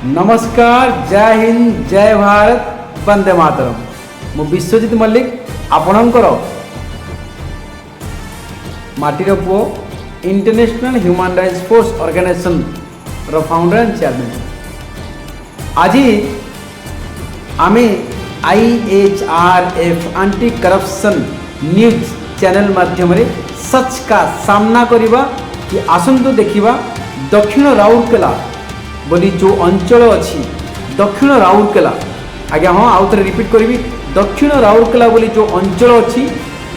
नमस्कार, जय हिंद, जय भारत, वंदे मातरम। मु विश्वजित मल्लिक आपणकर माटीर पुओ International Human Rights Force Organisation रो फाउंडर एंड चेयरमैन। आज आम IHRF anti corruption news channel माध्यम सच का सामना करवा कि आसंतु देखिबा दक्षिण राउरकेला बोली जो अंचल अच्छी दक्षिण राउरकेला। आज्ञा हाँ आउ थे रिपीट करी दक्षिण राउरकेला बोली जो अंचल अच्छी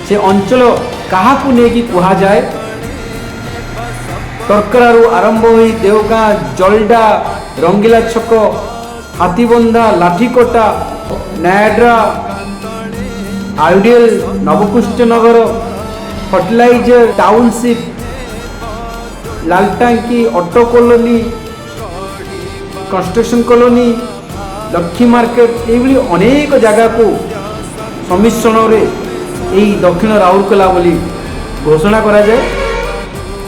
से अंचल क्या नहीं कह जाए। टरकरारू आरंभ हो देवगाँ, Jalda, Rangila Chhak, Hathibandha, Lathikata, Naydra, ideal, Nabakrushnanagar, Fertilizer Township, Laltanki, auto colony, construction colony, Laxmi market ये अनेक जगह को सम्मिश्रण रे दक्षिण राउरकेला बोली घोषणा करा जाए।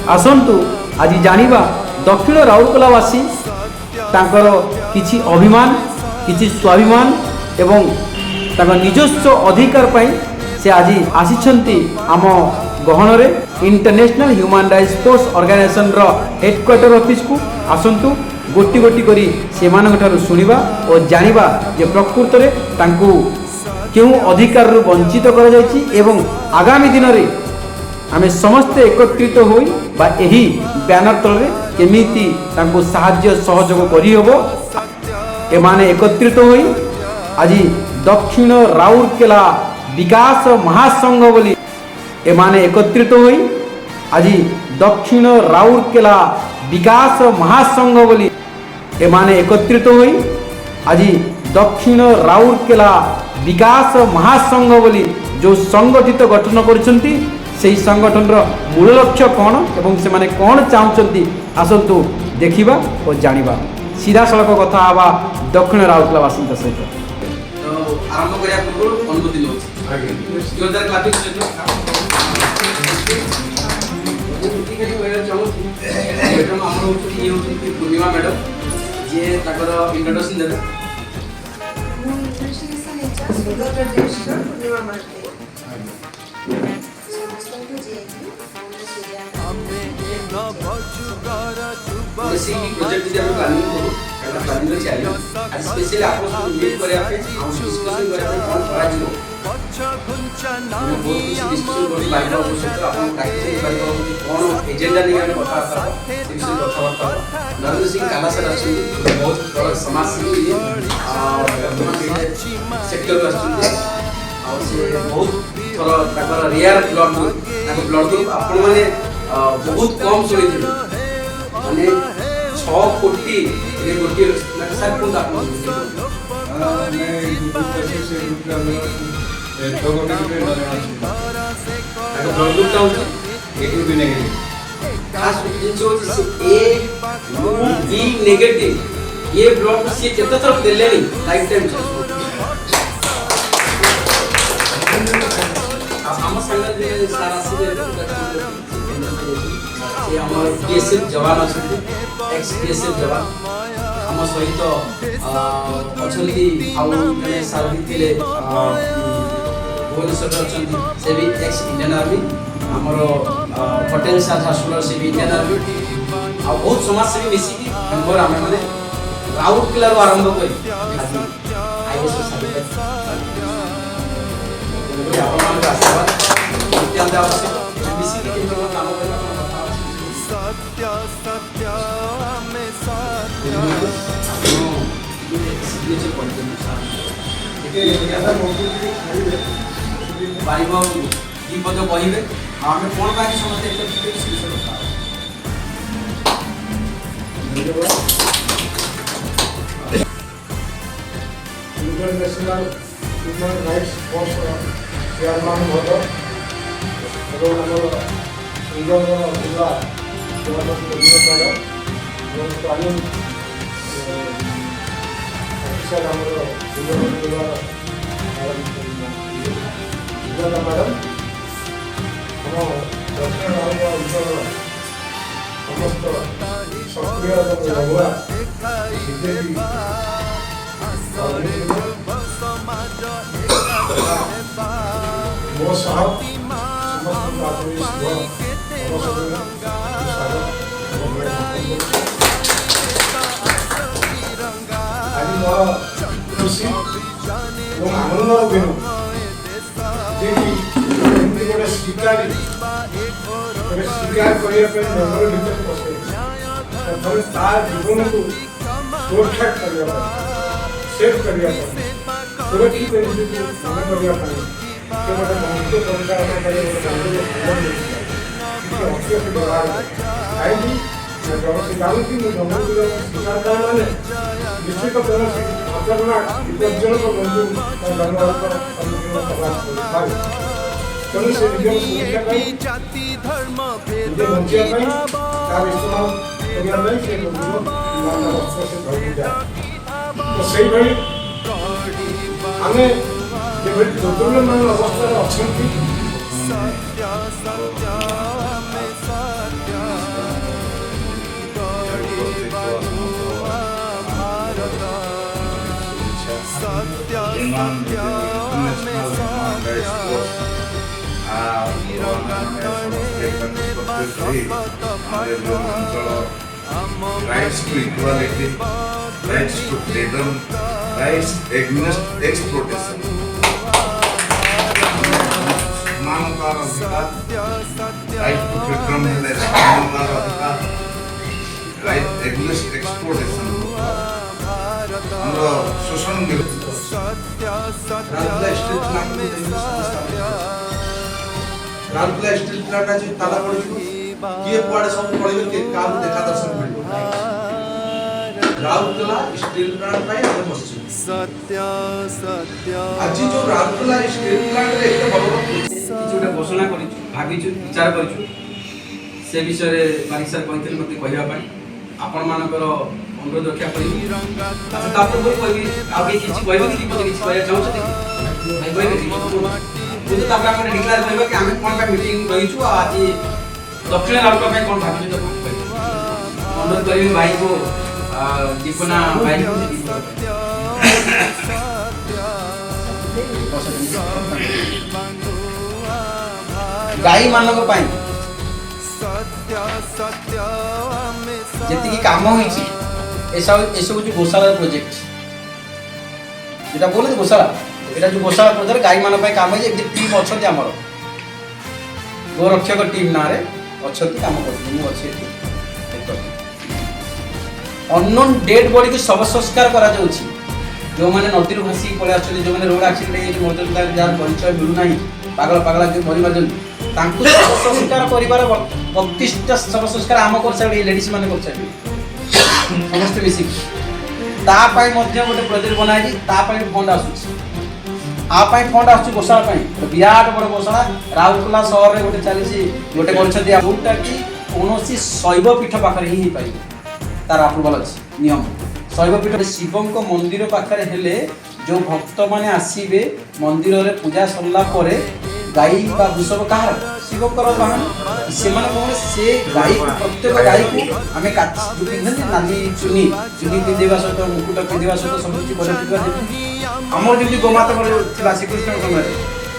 आसंतु आज जानिबा दक्षिण राउरकेलावासी तांकर किछि अभिमान, किछि स्वाभिमान एवं तांकर निजस्व अधिकार पाई से आज आसिछंती आम गहन रे International Human Rights Force Organisation रो हेडक्वार्टर ऑफिस को आसंतु गोटी गोटी करी से शुणा और जानिबा जे प्रकृत में तांकु क्यों अधिकार रु वंचित करा जायछि एवं आगामी दिन रे आमे समस्त एकत्रित होई बा एही बैनर तले केमिति तांकु सहाय्य सहयोग करी हबो एमाने एकत्रित होई आज दक्षिण राउरकेला विकास महासंघ बोली एमाने एकत्रित होई आज दक्षिण राउरकेला विकास महासंघ बोली एमाने एकत्रित होई आज दक्षिण राउरकेला विकास महासंघ बोली जो संगठित गठन करछंती सेही संगठन रो मूल लक्ष्य कौन एवं से माने कौन चाहछंती आसंतु देखिबा और जानिबा। सीधा सड़क कथा आबा दक्षिण राउरकेला वासी सहित। तो आरंभ करिया पूर्व अनुमति लो जोरदार क्लैपिंग से मैडम आमर ये होती पूर्णिमा मैडम जे ताकर इंट्रोडक्शन देबे। पूर्णिमा मार्के बेसिक प्रोजेक्ट जे हम प्लानिंग करू एटा प्लानिंग रे चली आज स्पेशली आपन को मीट करे आपे हम डिस्कशन करे आपे कोन करा जियो डिस्कशन करी बाइक और क्षेत्र आपन टैक्सी बाइक और कोन एजेंडा नहीं हम बता सकता डिस्कशन कथा बता नरेंद्र सिंह काला सर अछि बहुत बड़ा समाज सेवी सेक्टर में अछि और से बहुत थोड़ा ताकर रियर ब्लड ग्रुप आपन माने बहुत कम सुनी थी माने 6 कोटी ये कोटी सर को आपन मैं ग्रुप कैसे से ग्रुप का तो कोटी के डालना है ब्लड ग्रुप का ए ग्रुप भी नेगेटिव खास जो ए बी नेगेटिव ये ब्लड से कितना तरफ देले नहीं लाइफ टाइम हम संग सारा से ये हमर बीएसएफ जवान अछि एक्स बीएसएफ जवान हम सहित अछली आउ माने सर्विस थिले भुवनेश्वर अछंती से भी एक्स इंडियन आर्मी हमर पटेल साथ हॉस्पिटल से भी इंडियन आर्मी आ बहुत समाज से भी मिसी मेंबर हम माने राउरकेला रो आरंभ करी आईएस सर्विस आपन आशीर्वाद अत्यंत आवश्यक मिसी के काम करना सत्य सत्य में सत्य सिग्नेचर पॉइंट ठीक है ज्यादा मौजूद खाली पारिबो दीपद कहिबे हम कोन बाकी समस्त एक विषय होता international Human Rights force chairman होतो तो हमर इंडियन जिला मैडम प्लानिंग ऑफिसर मैडम हम दक्षिण राउरकेला ସମସ୍ତ ସକ୍ରିୟ ଏବଂ ଲଢୁଆ ବିଜେପି ମୋ ସହ ସମସ୍ତଙ୍କୁ ଆଦରି ଶୁଭ ଅବସରରେ ଆଜି ମୋର ଖୁସି ଏବଂ ଆନନ୍ଦର ଦିନ ଯେକି ଏମିତି ଗୋଟେ ସ୍ୱୀକାର କରିବା ପାଇଁ ଜଙ୍ଗଲ ଭିତରେ ପଶେ ପ୍ରଥମେ ତା ଜୀବନକୁ ସୁରକ୍ଷା କରିବା ପାଇଁ ସେଭ୍ କରିବା ପାଇଁ ସୁରକ୍ଷିତ ନିଜକୁ ମନେ କରିବା ପାଇଁ ସେ ଗୋଟେ ମଣିଷ ପରିଚାଳନା କରି ଗୋଟେ ଜଙ୍ଗଲ କିଛି ଅତ୍ୟନ୍ତ ବ୍ୟବହାର କାହିଁକି ସେ ଜାଣୁଛି ମୁଁ ଜଙ୍ଗଲକୁ ଶିକାର ମାନେ ନିଶ୍ଚିତ କୌଣସି ଘଟଣା ବିପଜ୍ଜନକ ବନ୍ଧୁ ଜଙ୍ଗଲର ସମ୍ମୁଖୀନ ହେବାକୁ ତେଣୁ ସେ ନିଜର ସୁରକ୍ଷା ପାଇଁ ନିଜେ ବଞ୍ଚିବା ପାଇଁ ତାର ଇସ୍ତେମାଲ କରିବା ପାଇଁ ସେ ଅସ୍ତ୍ର ସେ ଧରିକି ଯାଏ ତ ସେଇଭଳି ଆମେ ଯେଭଳି ଦୁର୍ଦ୍ଦଳମାନ ଅବସ୍ଥାରେ ଅଛନ୍ତି rights to equality, rights to freedom, rights against exploitation. मानवतार अधिकार, right to freedom है मानवतार अधिकार, right against exploitation. हमरा शोषण विरुद्ध राउरकेला स्टील प्लांट आज ताला पड़ किए कुआड़े सब पड़े के काम देखा दर्शन मिल राउरकेला स्टील प्लांट पाई हम बसछु आज जो राउरकेला स्टील प्लांट रे एते बड़ কিছুটা ঘোষণা করিছু ভাবিছু বিচার করিছু সে বিষয়ে মালিক স্যার কইছিল মতে কহিবা পাই আপন মানকৰ অনুরোধ রক্ষা করিবি আচ্ছা তারপর বই কইবি আগে কিছু কইবো কি মতে কিছু কইয়া চাও যদি ভাই কইবে কি কিন্তু তারপর আমরা ডিক্লেয়ার করিবা কি আমি কোন পা মিটিং রইছু আজ দক্ষিণ রাউরকেলা ପାଇଁ কোন ভাবিছু তো অনুরোধ করিবি ভাই को দীপনা ভাই गाई मानक पाई जेतिकी काम होईची एसब जो गोशाला प्रोजेक्ट जेटा बोले गोशाला एटा जो गोशाला प्रोजेक्ट गाई मान पाई काम होईची एक टीम अछंती हमर गोरक्षक टीम ना रे अछंती काम करती मु अछि अननोन डेड बॉडी को शव संस्कार करा जाउची जो माने नदी रो भासी पळे आछली जो माने रोड एक्सीडेंट हे मर्दन जार परिचय मिलु नाही पागल पागल जो मरि मारजन तांकु शव संस्कार करिवार 32टा शव संस्कार आम कर साडी लेडीज माने कर साडी समस्त मिसी ता पाई मध्य गोटे प्रोजेक्ट बनाई ता पाई फंड आसुची आ पाई फंड आसुची गोशाला पाई बिराट बड़ गोशाला राउरकेला शहर रे गोटे चलीची गोटे करछथि आउटा की कोनोसी शैव पीठ पाखरे ही पाई तार अप्रूवल अछि नियम शैव पीठ शिवंक मंदिर पाखरे हेले जो भक्त माने आसीबे मंदिर रे पूजा सरला परे गाई बा वृषभ कहार शिवकर वाहन से माने कोन से गाई प्रत्येक गाई को आमे काट जो पिंधन नाली चुनी चुनी पिंदेवा सहित मुकुट पिंदेवा सहित सब किछि करे पिंदेवा हमर जेति गोमाता पर थिला श्रीकृष्ण समय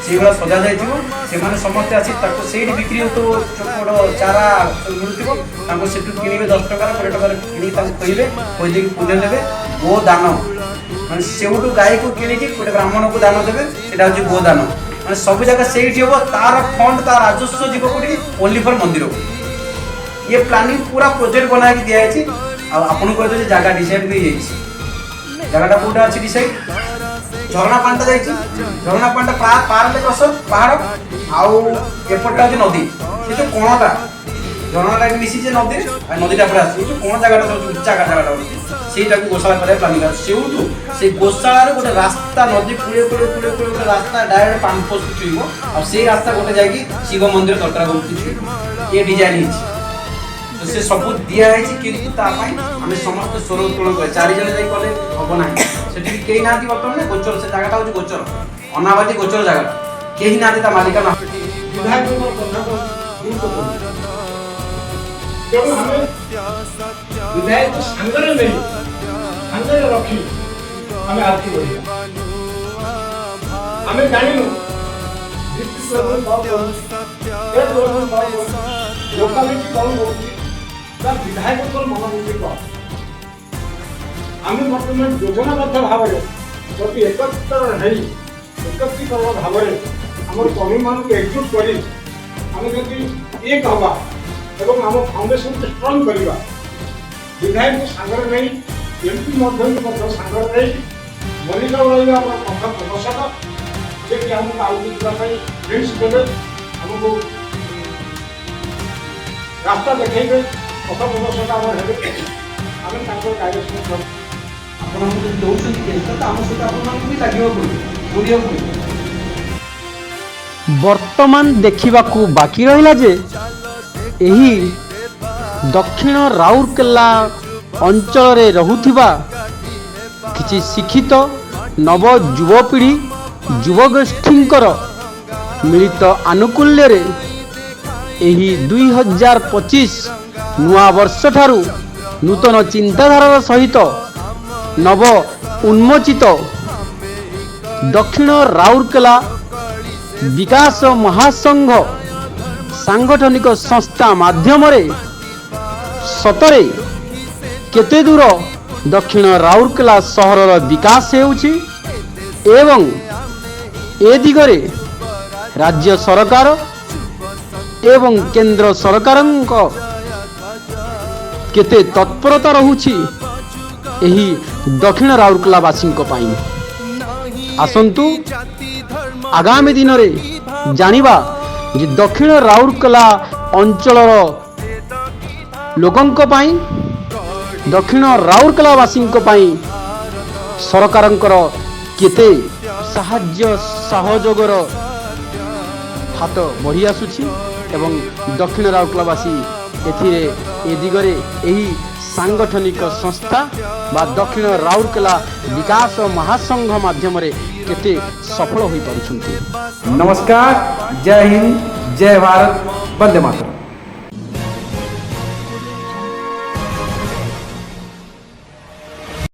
से बड़ा सजा जाइथिबो से माने समस्त आसी ताको सेठी बिक्री होतो छोट चारा मिलुथिबो ताको सेठु किनिबे 10 टका 20 टका किनि ताको कहिबे कोइ दे पूजा देबे गो दान माने सेउटु गाई को किनि कि गोटे ब्राह्मण को दान देबे सेटा होची गो दान माने सब जगह सेठी होबो तार फंड तार राजस्व जीव कोठी ओनली फॉर मंदिर को ये प्लानिंग पूरा प्रोजेक्ट बना के दिया है आ आपन को जे जगह डिसाइड भी हेछि जगहटा कोटा अछि डिसाइड झरना पांटा जाइछि झरना पांटा पार ले क्रस पहाड़ आउ एपटा जे नदी से जो कोणटा झरनाटा मिसी जे नदी आ नदीटा पर आसी जो कोण जगहटा सब उच्चा जगहटा सेटा को गोशाला करे प्लानिंग कर सेउटु से गोशाला रे गोटे रास्ता नदी पुळे गोटे रास्ता डायरेक्ट पान पोस्ट छुइबो आ से रास्ता गोटे जाकी शिव मंदिर तटरा गोटी छुइबो ये डिजाइन हिच तो से सब दिया है किंतु ता पाई हमें समस्त स्वर उत्तोलन करे चारि जने जाई कले हबो नाही सेठी केही नाथि बर्तमान ने गोचर से जगहटा होची गोचर अनाबादी गोचर जगह केही नाथि ता मालिक ना विधायक को कथा को ତେଣୁ ଆମେ ବିଧାୟକ ସାଙ୍ଗରେ ନେଇ ସାଙ୍ଗରେ ରଖି ଆମେ ଆଗକୁ ବଢ଼ିବା। ଆମେ ଜାଣିନୁ ଲୋକାଲିଟି କ'ଣ ହେଉଛି ତା ବିଧାୟକଙ୍କର ମନୋବୃତ୍ତି କ'ଣ। ଆମେ ବର୍ତ୍ତମାନ ଯୋଜନାବଦ୍ଧ ଭାବରେ ଯଦି ଏକତ୍ରୀକରଣ ଭାବରେ ଆମର କର୍ମୀମାନଙ୍କୁ ଏକଜୁଟ କରି ଆମେ ଯଦି ଏକ ହେବା ଏବଂ ଆମ ଫାଉଣ୍ଡେସନକୁ ଷ୍ଟ୍ରଙ୍ଗ କରିବା, ବିଧାୟକଙ୍କୁ ସାଙ୍ଗରେ ନେଇ ଏମପି ମଧ୍ୟ ସାଙ୍ଗରେ ନେଇ ମନିକା ରହିବା ଆମର ପ୍ରଥମ ପ୍ରଦର୍ଶକ ଯେକି ଆମକୁ ଆଗକୁ ଯିବା ପାଇଁ ଡ୍ରିମ୍ସ ଦେବେ, ଆମକୁ ରାସ୍ତା ଦେଖେଇବେ, ପଥ ପ୍ରଦର୍ଶକ ଆମର ହେବେ। ଆମେ ତାଙ୍କର ଡାଇରେକ୍ସନ କରୁ। ଆପଣଙ୍କୁ ଯଦି ଦେଉଛନ୍ତି କେନ୍ଦ୍ର ତ ଆମ ସହିତ ଆପଣମାନଙ୍କୁ ବି ଲାଗିବାକୁ ପଡ଼ିବ, ଦୌଡ଼ିବାକୁ ପଡ଼ିବ। ବର୍ତ୍ତମାନ ଦେଖିବାକୁ ବାକି ରହିଲା ଯେ ଏହି ଦକ୍ଷିଣ ରାଉରକେଲା ଅଞ୍ଚଳରେ ରହୁଥିବା କିଛି ଶିକ୍ଷିତ ନବ ଯୁବପିଢ଼ି ଯୁବଗୋଷ୍ଠୀଙ୍କର ମିଳିତ ଆନୁକୂଲ୍ୟରେ ଏହି 2025 ନୂଆ ବର୍ଷଠାରୁ ନୂତନ ଚିନ୍ତାଧାରାର ସହିତ ନବ ଉନ୍ମୋଚିତ ଦକ୍ଷିଣ ରାଉରକେଲା ବିକାଶ ମହାସଂଘ ସାଂଗଠନିକ ସଂସ୍ଥା ମାଧ୍ୟମରେ ସତରେ କେତେ ଦୂର ଦକ୍ଷିଣ ରାଉରକେଲା ସହରର ବିକାଶ ହେଉଛି ଏବଂ ଏ ଦିଗରେ ରାଜ୍ୟ ସରକାର ଏବଂ କେନ୍ଦ୍ର ସରକାରଙ୍କ କେତେ ତତ୍ପରତା ରହୁଛି ଏହି ଦକ୍ଷିଣ ରାଉରକେଲାବାସୀଙ୍କ ପାଇଁ। ଆସନ୍ତୁ ଆଗାମୀ ଦିନରେ ଜାଣିବା ଯେ ଦକ୍ଷିଣ ରାଉରକେଲା ଅଞ୍ଚଳର ଲୋକଙ୍କ ପାଇଁ, ଦକ୍ଷିଣ ରାଉରକେଲାବାସୀଙ୍କ ପାଇଁ ସରକାରଙ୍କର କେତେ ସାହାଯ୍ୟ ସହଯୋଗର ହାତ ବଢ଼ି ଆସୁଛି ଏବଂ ଦକ୍ଷିଣ ରାଉରକେଲାବାସୀ ଏଥିରେ ଏ ଦିଗରେ ଏହି ସାଂଗଠନିକ ସଂସ୍ଥା ବା ଦକ୍ଷିଣ ରାଉରକେଲା ବିକାଶ ମହାସଂଘ ମାଧ୍ୟମରେ କେତେ ସଫଳ ହୋଇପାରୁଛନ୍ତି। नमस्कार, जय हिंद, जय भारत, वंदे मातरम।